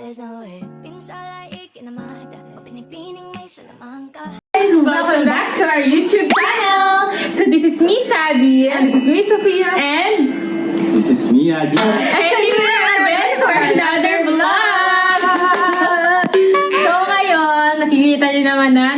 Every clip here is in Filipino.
There's no way pinsala ikinamada o pinipining may salamangka. Guys, welcome back to our YouTube channel. So this is me, Sabi, and this is me, Sophia, and This is me, Adi. here again for another vlog. So ngayon, nakikita niyo naman na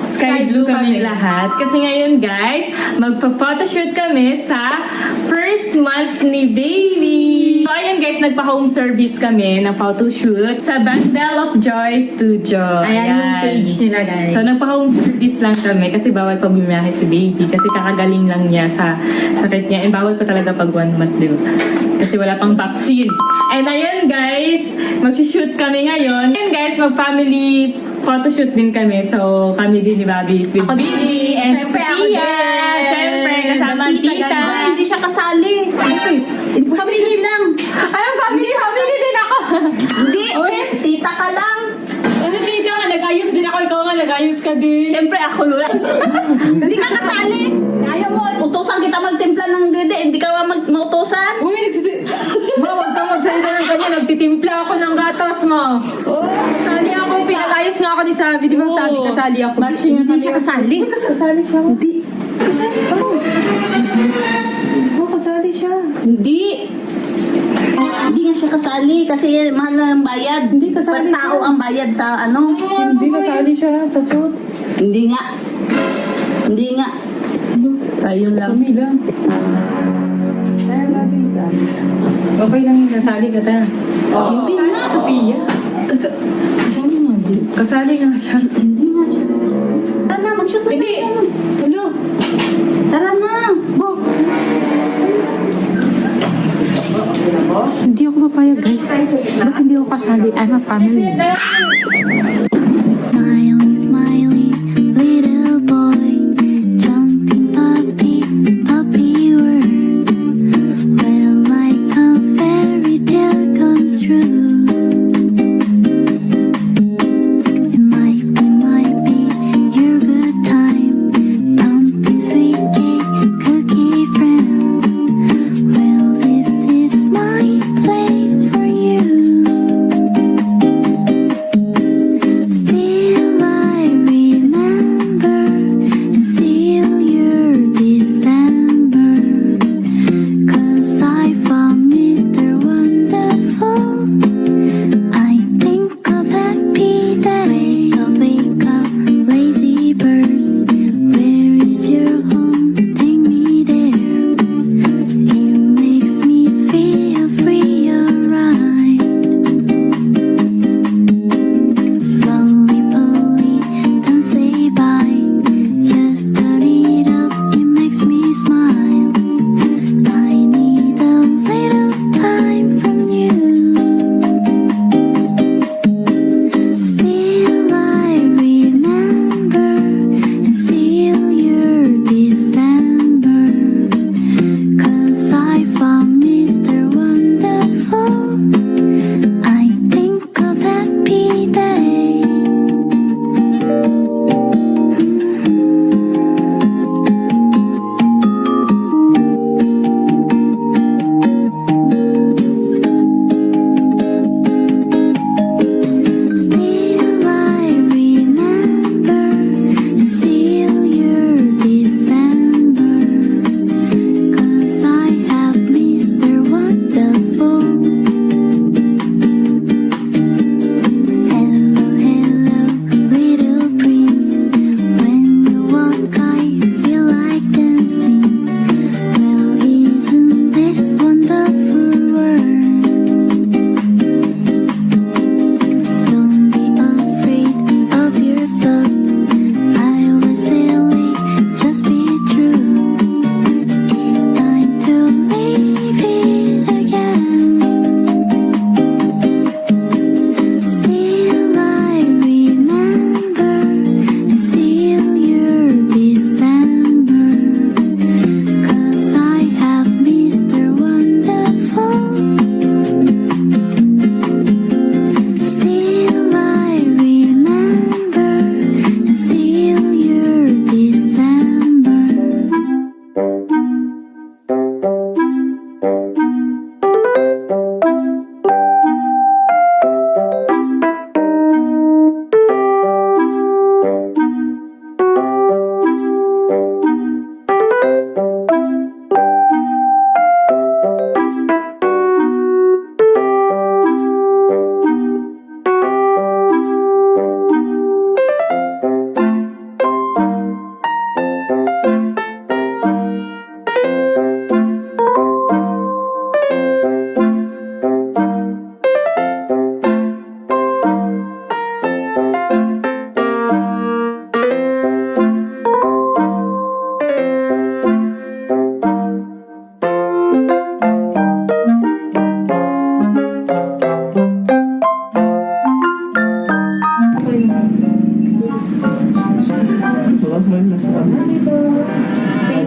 sky blue kami lahat. Kasi ngayon guys, magpa-photoshoot kami sa first month ni baby. So ayun guys, nagpa-home service kami ng photoshoot sa Bundle of Joy Studio. Ayan yung page nila, guys. So nagpa-home service lang kami kasi bawal pa bumiyahe si baby kasi kakagaling lang niya sa sakit niya. And bawal pa talaga pag 1 month, diba? Kasi wala pang vaccine. And ayun guys, mag-shoot kami ngayon. And guys, mag-family photoshoot din kami. So kami din ni Bobby with baby and Siyempre, ako Sophia. din. Siyempre, kasama ang tita. Hindi siya kasali. Family lang. Anong family? Family din ako. Hindi. Tita ka lang. Ano tita nga, nag-ayos din ako. Ikaw nga, nag-ayos ka din. Siyempre ako lang. Hindi ka kasali. Ayaw mo, utusan kita magtimpla ng dede. Hindi ka mautusan. Uy, ma, huwag kang magsalita ng kanya. Nagtitimpla ako ng gatas mo. Kasali ako. Pinag-ayos nga ako ni Sabi. Di ba sabi, kasali ako. Matching nga Hindi kami. siya kasali. Kasali siya. Hindi. Kasali ako. Oo, kasali siya. Hindi. Hindi nga siya kasali kasi mahal na ang bayad. Hindi kasali Per tao siya. ang bayad sa ano. Hindi kasali siya sa shoot. Hindi nga. Hindi nga. Tayo lang. Kami lang. Ay, Bobby. Okay lang yung kasali ka ta. Hindi nga. Sophia. Kasali nga din. Kasali nga siya. Hindi nga siya kasali. Tara na, mag-shoot na Hindi. tayo. Ano? Tara na. Hindi ako papayag, guys. Ba't hindi ako kasali? I'm a family. Smiley, smiley, little boy, jumping puppy, puppy world. Well, like a fairy tale comes true. It might be your good time, pumpkin sweet cake, cookie friends. Well, this is my place for you.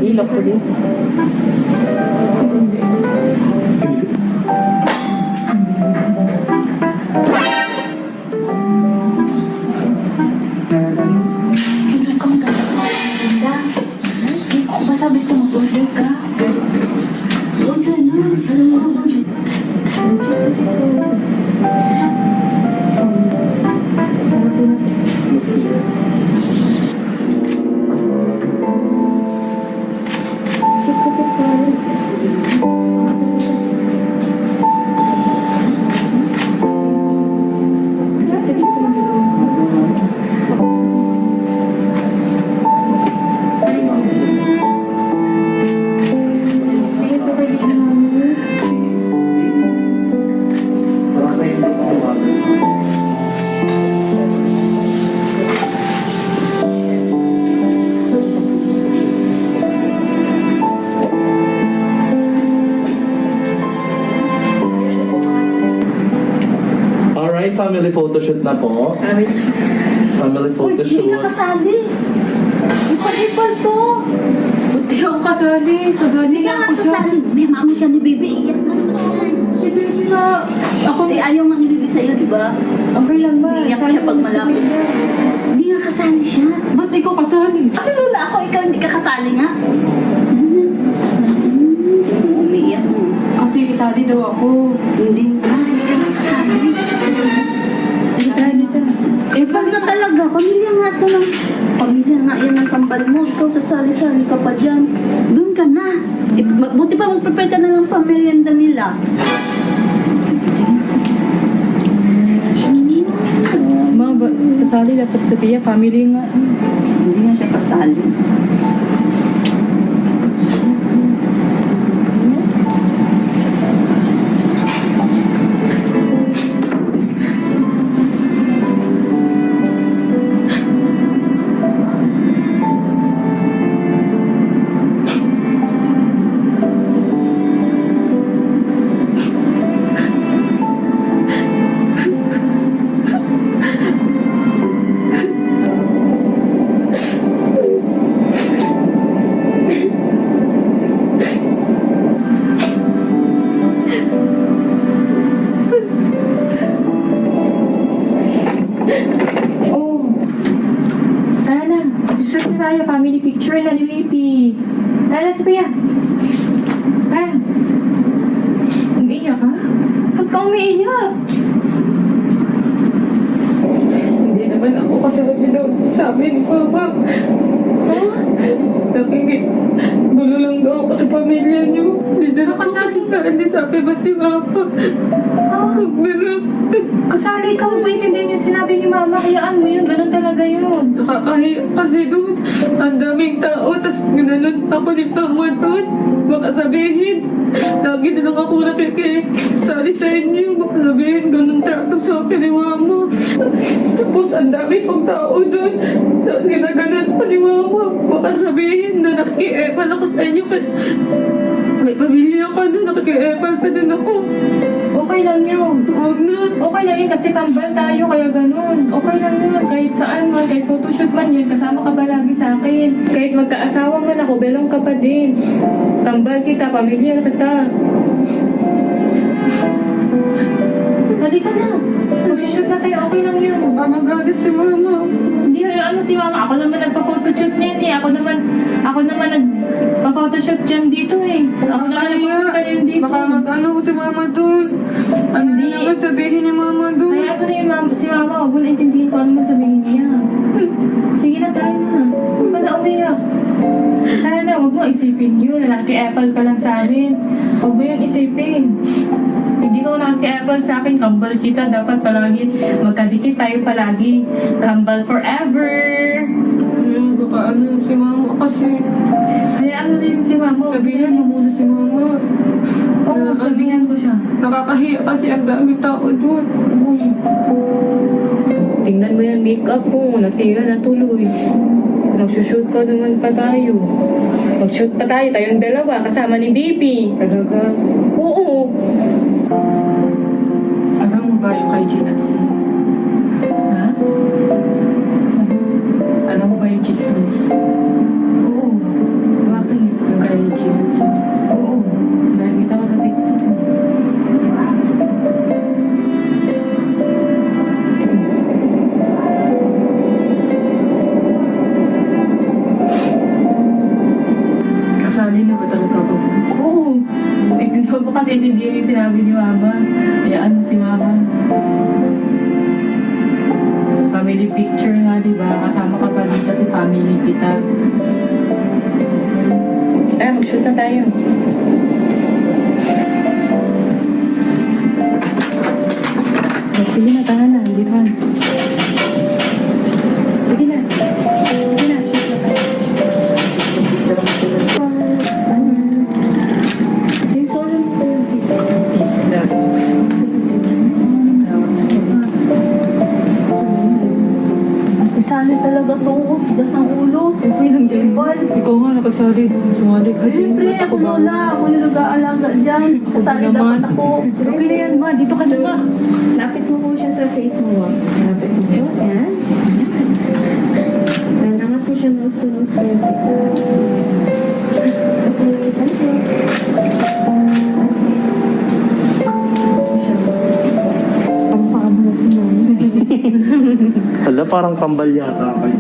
ilok ko din. Sabi ko, mag-order ka. Order na. Alright, family photoshoot na po. Family Uy, hindi photoshoot. ka kasali. Ipal-ipal to. Buti ako kasali. Kasali Hindi ka na nga ako dyan. kasali. May mami ka ni baby. Iyak na naman. Si baby na. Ako Eh, ayaw nga ni baby sa'yo, di ba? okay lang ba? Iyak siya pag malapit. Hindi nga kasali siya. Ba't ikaw kasali? Kasi lula ako, ikaw hindi ka kasali nga. Umiiyak mo. Kasi isali daw ako. Hindi nga, hindi ka nga kasali. Dito. Eh, ka talaga. Pamilya nga ito ng... Pamilya nga yan ang kambal mo. Ikaw sasali-sali ka pa dyan. Doon ka na. Eh, buti pa mag-prepare ka na ng pamilyanda nila. Ma, kasali dapat Sophia. Family nga. Hindi nga siya kasali. Oh. Tara na. Shoot na tayo. Family picture na ni Baby. Tara, Sophia. Tara. Umiiyak ka? Ba't ka umiiyak? Hindi naman ako kasunod nito. Sabi ni Papa. Ha? Gulo lang daw ako sa pamilya niyo. Hindi na kasali ka. Hindi sabi ba't ni Papa? Kasali ka mo ba intindihan yung sinabi ni Mama? Hayaan mo yun. Ganun talaga yun. Nakakahiya kasi doon. Ang daming tao. Tapos ginanon ako ni Mama doon. Baka sabihin. Lagi na lang ako nakikisali sa inyo. Baka sabihin ganun trato sa akin ni Mama. Tapos ang dami pang tao doon. Tapos ginaganon pa ni Mama. Baka sabihin na nakikiepal ako sa inyo. May pamilya ka doon. Nakikiepal pa din ako. Okay lang yun. Huwag na. Okay lang yun kasi kambal tayo kaya ganun. Okay lang yun. Kahit saan man, kahit photoshoot man yan, kasama ka ba lagi sa akin? Kahit magkaasawa man ako, belong ka pa din. Kambal kita, pamilya kita. Halika na. Mag-shoot na tayo, okay lang yun. Baka magalit si Mama. Hindi, ano si Mama? Ako naman nagpa-photoshoot niyan eh. Ako naman nagpa-photoshoot dyan dito eh. Ako naman nagpa-photoshoot dito. Baka mag-ano si Mama doon. Ano din naman sabihin ni Mama doon? Ay, ako na yung si Mama. Huwag mo na intindihin kung ano man sabihin niya. Sige na, tayo na. Huwag ka na umiyak. Tayo na, huwag mo isipin yun. Nakiki-apple ka lang sa amin. Huwag mo yun isipin. Hindi ka nakaki-apple sa akin, kambal kita. Dapat palagi, magkadikit tayo palagi. Kambal forever! Baka ano si Mama kasi. Hayaan mo na yun si Mama. Sabihan mo muna si Mama. Oo, sabihan ko siya. Nakakahiya kasi ang daming tao doon. Tingnan mo yan, makeup mo. Nasira na tuloy. Magsushoot pa naman pa tayo. Mag-shoot pa tayo, tayong dalawa, kasama ni Baby. Talaga? Oo. Alam mo ba yung kay Ginatsi? Ha? Alam mo ba yung chismis? Oo. Bakit? magpipicture nga, di ba? Kasama ka pa dito si family kita. Mag-shoot na tayo. Sige na, tara na. Dito ka. Sige na. Sige na, shoot na tayo. Isali talaga to. Tigas ang ulo. Siyempre, nang gimbal. Ikaw nga nakasali. Sumali ka. Siyempre, ako lola. Ako yung nag-aalaga dyan. Kasali dapat ako. Okay na yan, ma. Dito ka na, ma. Lapit mo po siya sa face mo. Lapit mo po. Yan. Nanangat po siya nose to nose. Hala, parang kambal yata kayo.